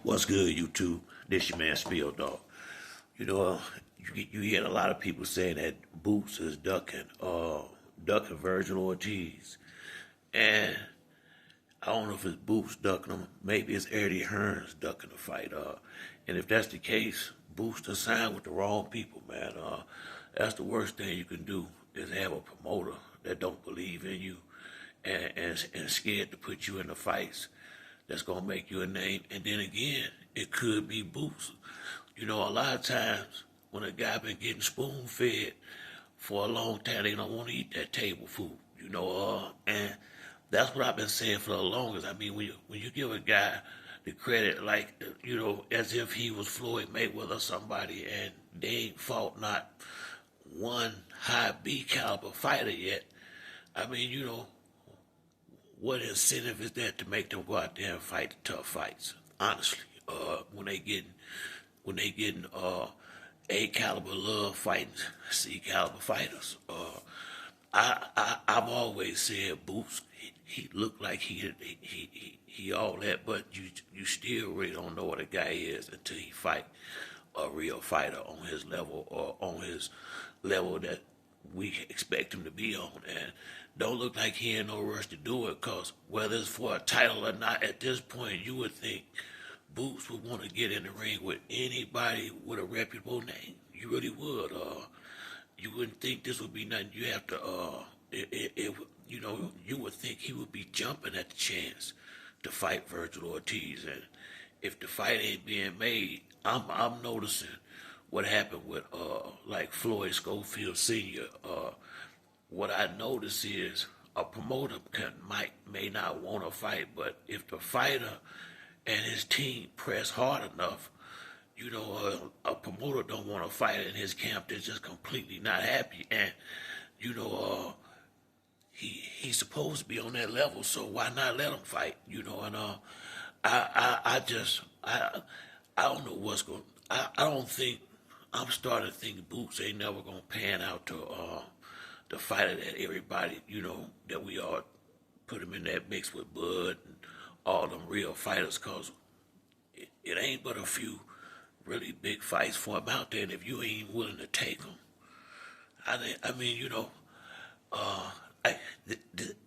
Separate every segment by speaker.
Speaker 1: What's good, YouTube? This your man Spill Dog. You know, you hear a lot of people saying that Boots is ducking Virgil Ortiz, and I don't know if it's Boots ducking him. Maybe it's Eddie Hearns ducking the fight. And if that's the case, Boots to sign with the wrong people, man. That's the worst thing you can do is have a promoter that don't believe in you and scared to put you in the fights that's gonna make you a name. And then again, it could be Boots. You know, a lot of times when a guy been getting spoon fed for a long time, they don't want to eat that table food. And that's what I've been saying for the longest. I mean, when you give a guy the credit, like as if he was Floyd Mayweather or somebody, and they ain't fought not one high B caliber fighter yet. I mean, what incentive is that to make them go out there and fight the tough fights? Honestly, when they getting A caliber love fighting C caliber fighters. I've always said Boots. He looked like he all that, but you still really don't know what a guy is until he fight a real fighter on his level or on his level that we expect him to be on. And don't look like he in no rush to do it, because whether it's for a title or not, at this point you would think Boots would want to get in the ring with anybody with a reputable name. You really would. You wouldn't think this would be nothing. You have to. You would think he would be jumping at the chance to fight Virgil Ortiz. And if the fight ain't being made, I'm noticing what happened with like Floyd Schofield Sr. What I notice is a promoter may not want to fight, but if the fighter and his team press hard enough, a promoter don't want to fight in his camp. They're just completely not happy, and he's supposed to be on that level. So why not let him fight? And I don't know what's going. I don't think. I'm starting to think Boots ain't never gonna pan out to the fighter that everybody that we all put him in that mix with Bud and all them real fighters, cause it ain't but a few really big fights for him out there, and if you ain't willing to take them,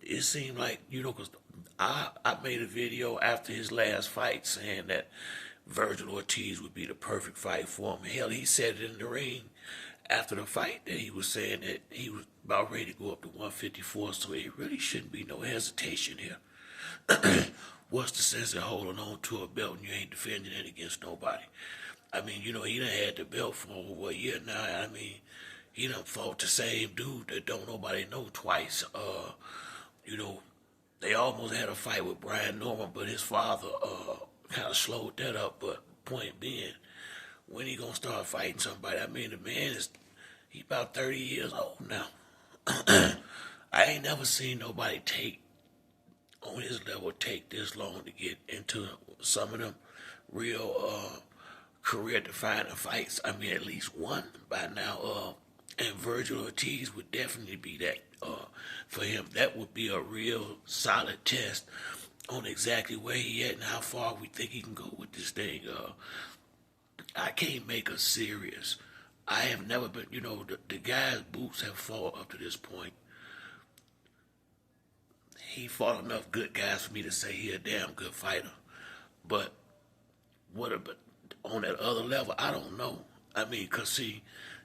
Speaker 1: it seemed like because I made a video after his last fight saying that Virgil Ortiz would be the perfect fight for him. Hell, he said it in the ring after the fight that he was saying that he was about ready to go up to 154, so it really shouldn't be no hesitation here. What's the sense of holding on to a belt and you ain't defending it against nobody? I mean, he done had the belt for over a year now. I mean, he done fought the same dude that don't nobody know twice. They almost had a fight with Brian Norman, but his father kind of slowed that up. But point being, when he gonna start fighting somebody? I mean, the man he about 30 years old now. I ain't never seen nobody on his level take this long to get into some of them real career-defining fights. I mean, at least one by now. And Virgil Ortiz would definitely be that for him. That would be a real solid test on exactly where he at and how far we think he can go with this thing. I can't make a serious. I have never been, the guys Boots have fought up to this point. He fought enough good guys for me to say he a damn good fighter. But on that other level, I don't know. I mean, because see,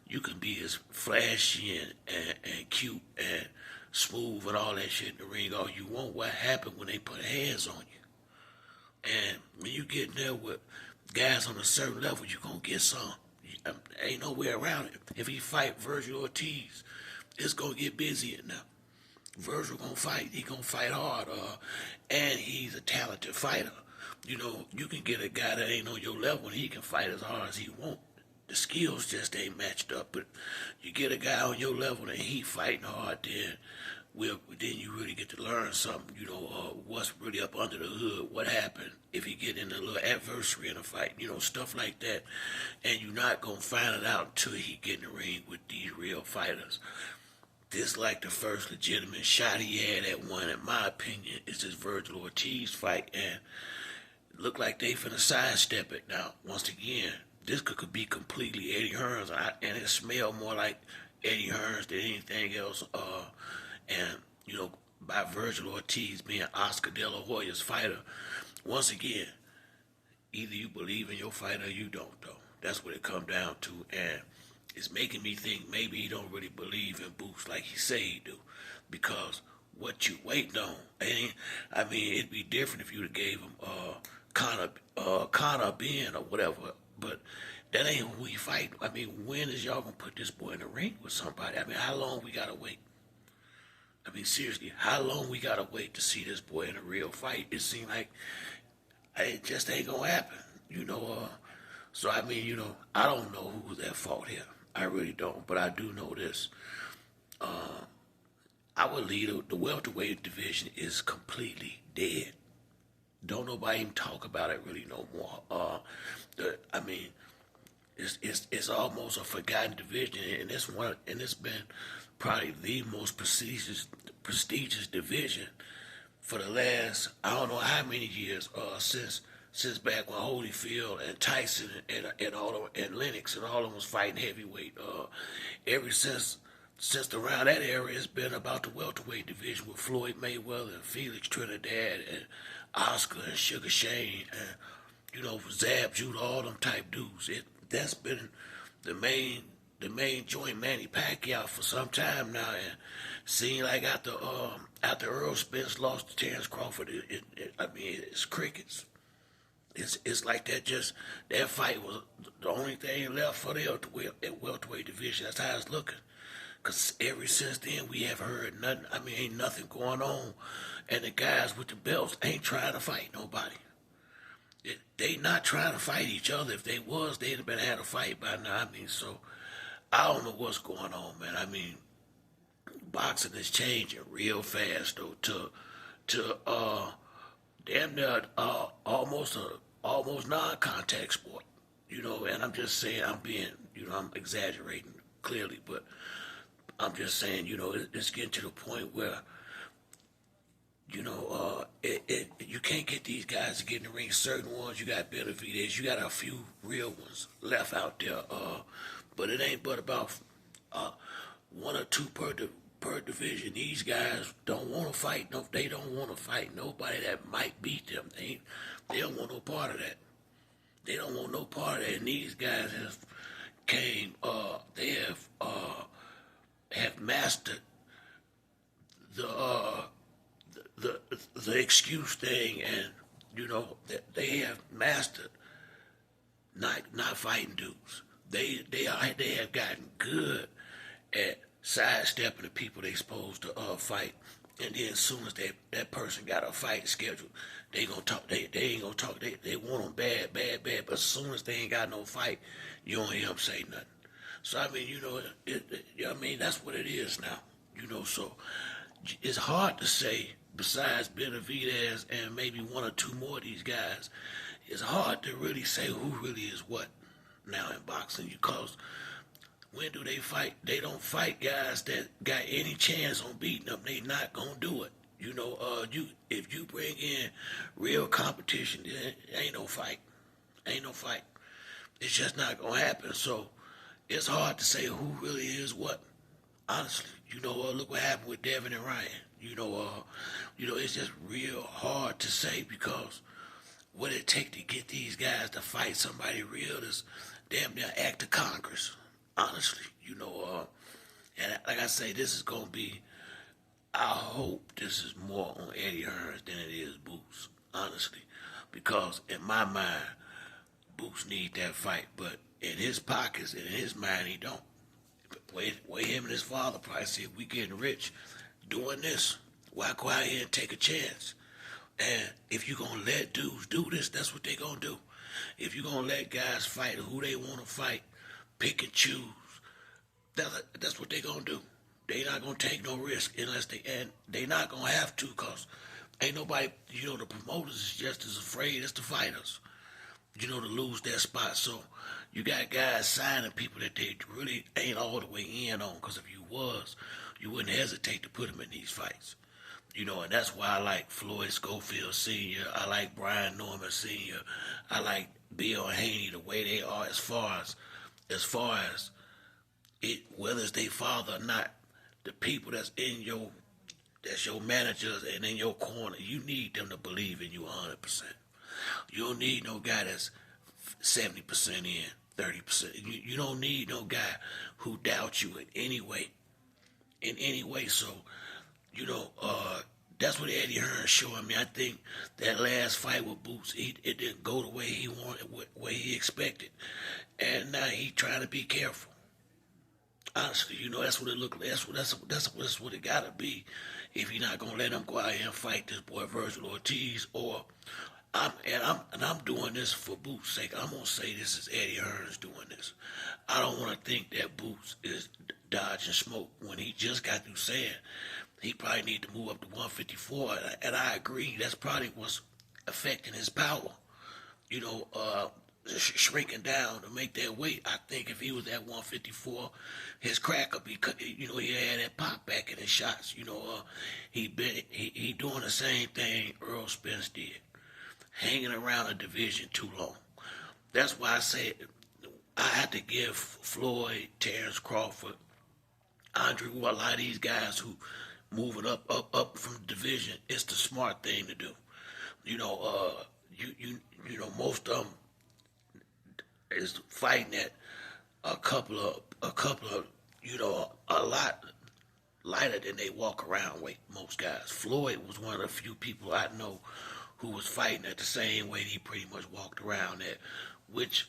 Speaker 1: you can be as flashy and cute and smooth and all that shit in the ring all you want. What happened when they put hands on you? And when you get in there with guys on a certain level, you're going to get some. Ain't no way around it. If he fight Virgil Ortiz, it's going to get busy now. Virgil gonna fight. He gonna fight hard, and he's a talented fighter. You can get a guy that ain't on your level and he can fight as hard as he want. The skills just ain't matched up. But you get a guy on your level and he fighting hard, then you really get to learn something. What's really up under the hood. What happened if he get in a little adversary in a fight. Stuff like that. And you're not gonna find it out until he get in the ring with these real fighters. This like the first legitimate shot he had at one, in my opinion, is this Virgil Ortiz fight. And look like they finna sidestep it. Now, once again, this could be completely Eddie Hearns, and it smell more like Eddie Hearns than anything else. And you know, by Virgil Ortiz being Oscar De La Hoya's fighter, once again, either you believe in your fighter or you don't, though. That's what it come down to, and it's making me think maybe he don't really believe in Boots like he say he do, because what you waiting on? I mean, it'd be different if you'd have gave him Conor Ben or whatever, but that ain't who we fight. I mean, when is y'all gonna put this boy in the ring with somebody? I mean, how long we gotta wait? I mean, seriously, how long we gotta wait to see this boy in a real fight? It seems like it just ain't gonna happen, you know. So I mean, you know, I don't know who's at fault here. I really don't, but I do know this. Our leader, the welterweight division, is completely dead. Don't nobody even talk about it really no more. I mean, it's almost a forgotten division, and it's been probably the most prestigious division for the last I don't know how many years since back when Holyfield and Tyson and Lennox and all of them was fighting heavyweight. Ever since around that era, it's been about the welterweight division with Floyd Mayweather and Felix Trinidad and Oscar and Sugar Shane and you know Zab Judah, all them type dudes. That's been the main joint Manny Pacquiao for some time now, and seeing like after Earl Spence lost to Terrence Crawford, I mean it's crickets. It's like that fight was the only thing left for the welterweight division. That's how it's looking. Because ever since then, we have heard nothing. I mean, ain't nothing going on. And the guys with the belts ain't trying to fight nobody. They not trying to fight each other. If they was, they'd have been had a fight by now. I mean, so I don't know what's going on, man. I mean, boxing is changing real fast, though, to damn near almost non-contact sport. You know, and I'm just saying, I'm exaggerating clearly, but I'm just saying, you know, it's getting to the point where, you know, you can't get these guys to get in the ring. Certain ones, you got Benavidez, you got a few real ones left out there, but it ain't but about one or two per division. These guys don't want to fight. No, they don't want to fight nobody that might beat them. They don't want no part of that. They don't want no part of that. And these guys have mastered the excuse thing, and you know they have mastered not fighting dudes. They have gotten good at sidestepping the people they supposed to fight, and then as soon as that person got a fight scheduled, they gonna talk. They ain't gonna talk. They want them bad. But as soon as they ain't got no fight, you don't hear them say nothing. So I mean, you know, I mean that's what it is now. You know, so it's hard to say. Besides Benavidez and maybe one or two more of these guys, it's hard to really say who really is what now in boxing, because when do they fight? They don't fight guys that got any chance on beating them. They not gonna do it. You know, if you bring in real competition, ain't no fight. Ain't no fight. It's just not gonna happen. So it's hard to say who really is what. Honestly, you know, look what happened with Devin and Ryan. You know, it's just real hard to say, because what it take to get these guys to fight somebody real is damn near act of Congress. Honestly, you know, and like I say, this is gonna be. I hope this is more on Eddie Hearns than it is Boots. Honestly, because in my mind, Boots need that fight, but in his pockets and in his mind, he don't. Way him and his father probably said, we getting rich doing this. Why go out here and take a chance? And if you're going to let dudes do this, that's what they going to do. If you're going to let guys fight who they want to fight, pick and choose, that's what they going to do. They not going to take no risk unless they not going to have to, because ain't nobody, you know, the promoters is just as afraid as the fighters, you know, to lose their spot. So you got guys signing people that they really ain't all the way in on, because if you was, you wouldn't hesitate to put them in these fights. And that's why I like Floyd Schofield Sr. I like Brian Norman Sr. I like Bill Haney, the way they are as far as it, whether it's their father or not, the people that's your managers and in your corner, you need them to believe in you 100%. You don't need no guy that's 70% in, 30%. You don't need no guy who doubts you in any way. In any way. So, you know, that's what Eddie Hearns showing me. I think that last fight with Boots, it didn't go the way he wanted, way he expected, and now he trying to be careful. Honestly, that's what it looked like. That's what it gotta be. If you're not gonna let him go out here and fight this boy Virgil Ortiz, or I'm doing this for Boots' sake. I'm gonna say this is Eddie Hearns doing this. I don't want to think that Boots is dodging smoke when he just got through saying he probably need to move up to 154, and I agree. That's probably what's affecting his power. You know, shrinking down to make that weight. I think if he was at 154, his crack would be, he had that pop back in his shots. He doing the same thing Earl Spence did, hanging around a division too long. That's why I said I had to give Floyd, Terrence Crawford, Andre Ward, a lot of these guys who moving up from the division. It's the smart thing to do. Most of them is fighting at a couple of, a lot lighter than they walk around weight, most guys. Floyd was one of the few people I know who was fighting at the same weight he pretty much walked around at, which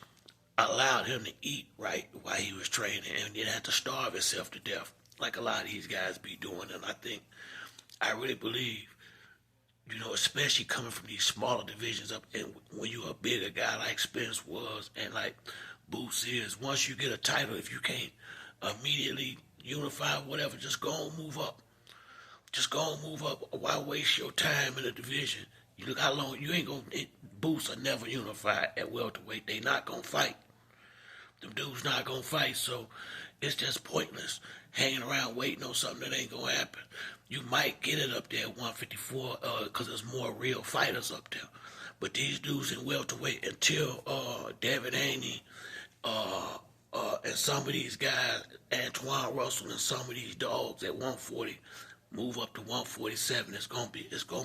Speaker 1: allowed him to eat right while he was training and didn't have to starve himself to death like a lot of these guys be doing. And I really believe, especially coming from these smaller divisions up, and when you're a bigger guy like Spence was and like Boots is, once you get a title, if you can't immediately unify or whatever, just go and move up. Just go and move up. Why waste your time in a division? You look how long you ain't gonna. Boots are never unified at welterweight. They not gonna fight. Them dudes not gonna fight. So it's just pointless hanging around waiting on something that ain't gonna happen. You might get it up there at 154 because there's more real fighters up there. But these dudes in welterweight, until David Haney and some of these guys, Antoine Russell and some of these dogs at 140 move up to 147, it's gonna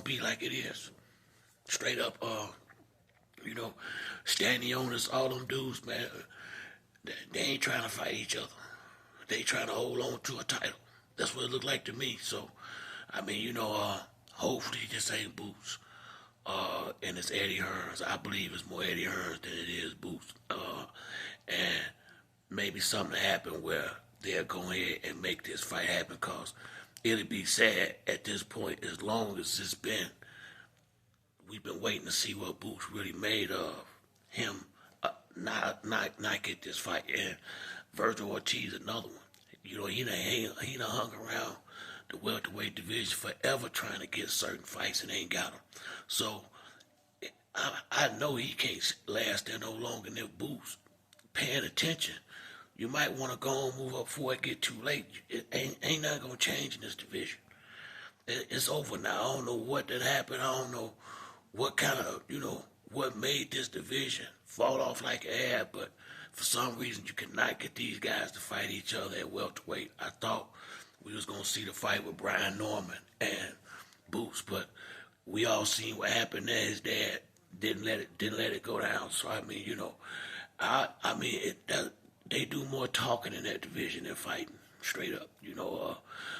Speaker 1: be like it is. Straight up, Stanionis, all them dudes, man, they ain't trying to fight each other. They trying to hold on to a title. That's what it looked like to me. So, hopefully this ain't Boots. And it's Eddie Hearns. I believe it's more Eddie Hearns than it is Boots. And maybe something happen where they'll go ahead and make this fight happen, because it'll be sad at this point, as long as we've been waiting to see what Boots really made of him. Not get this fight. And Virgil Ortiz, another one. He done hung around the welterweight division forever trying to get certain fights and ain't got them. So I know he can't last there no longer than Boots. Paying attention, you might want to go and move up before it get too late. It ain't nothing gonna change in this division. It's over now. I don't know what did happen. I don't know what kind of, what made this division fall off like an ad, but for some reason you could not get these guys to fight each other at welterweight. I thought we was gonna see the fight with Brian Norman and Boots, but we all seen what happened there. His dad didn't let it go down. So they do more talking in that division than fighting, straight up.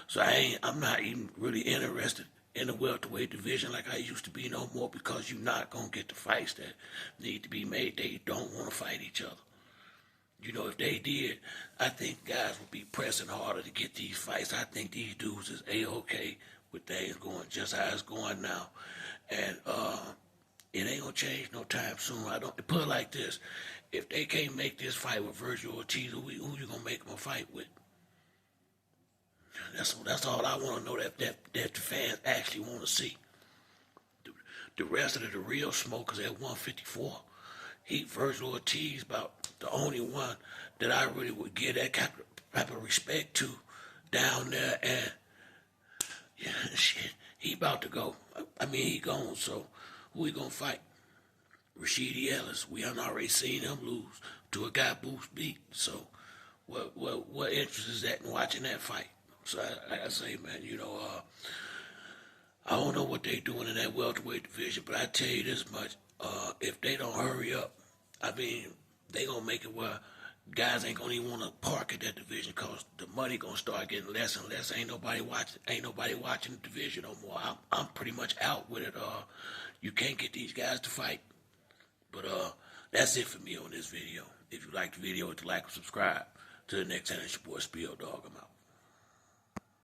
Speaker 1: So I'm not even really interested in the welterweight division like I used to be no more, because you're not gonna get the fights that need to be made. They don't want to fight each other. If they did, I think guys would be pressing harder to get these fights. I think these dudes is A-okay with things going just how it's going now. And it ain't gonna change no time soon. I don't put it like this. If they can't make this fight with Virgil Ortiz, who you gonna make them a fight with? That's all I want to know, that the fans actually want to see. The rest of the real smokers at 154, Virgil Ortiz about the only one that I really would give that type of respect to down there. And shit, He about to go. I mean, he gone, so who he gonna fight? Rashidi Ellis. We have already seen him lose to a guy Boots beat. So what interest is that in watching that fight? So like I say, man, I don't know what they doing in that welterweight division, but I tell you this much: if they don't hurry up, I mean, they gonna make it where guys ain't gonna even want to park at that division because the money gonna start getting less and less. Ain't nobody watching the division no more. I'm pretty much out with it. You can't get these guys to fight. But that's it for me on this video. If you like the video, hit the like and subscribe. To the next time, it's your boy Spill Dog. I'm out.